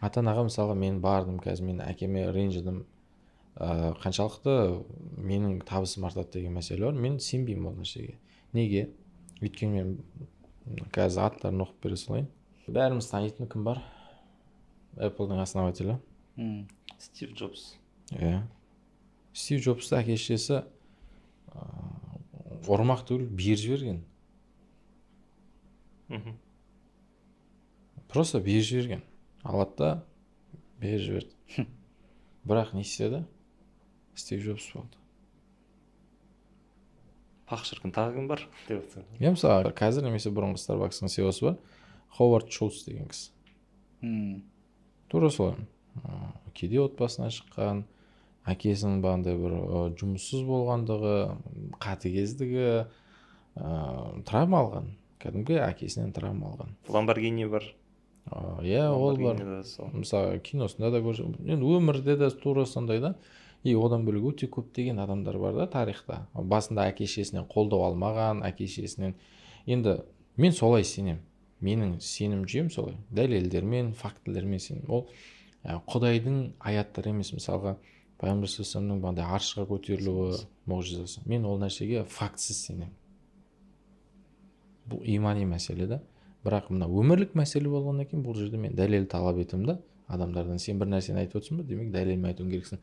ата анаға мысалға мен бардым қазір, мен әкеме ренжідім, қаншалықты менің табысым артады деген мәселе бар. Мен сенбеймін ол нәрсеге. Неге? Өйткені мен қазір аттарын оқып бере салайын. Бәріміз танитын кім бар? Apple'дың основателі. Стив Джобс. Иә. Стив Джобсты әке шешесі ұрмақ түгіл беріп жіберген. Просто беріп жіберген. Алады да беріп жіберді. Бірақ не істеді? Стив Джобс болды. Пақ шіркін тағы кім бар деп отырсың. Иә, мысалы қазір немесе бұрынғы Starbucks'ың CEO-сы бар, Ховард Шулц деген кісі. Тура солай. Кедей отбасынан шыққан, әкесінің бағандай бір жұмыссыз болғандығы, қатыгездігі, травма алған. Кәдімгі әкесінен травма алған. Ламборгини бар. Иә, ол бар. Мысалы киносында да көрсеткен. Енді өмірде де тура сондай да. И одан бөлек өте көптеген адамдар бар да тарихта. Басында әке шешесінен қолдау алмаған, әке шешесінен. Енді мен солай сенем. Менің сенім жүйем солай. Дәлелдермен, фактілермен сенем. Ол Құдайдың аяттары емес. Мысалға Пайғамбар саллаллаху алейхи аршқа көтерілуі мұғжизасы. Мен ол нәрсеге фактсіз сенем. Бұл имани мәселе да. Бірақ мына өмірлік мәселе болғаннан кейін бұл жерде мен дәлел талап етемін да адамдардан. Сен бір нәрсені айтып отырсың ба, демек дәлелмен айтуың керексің.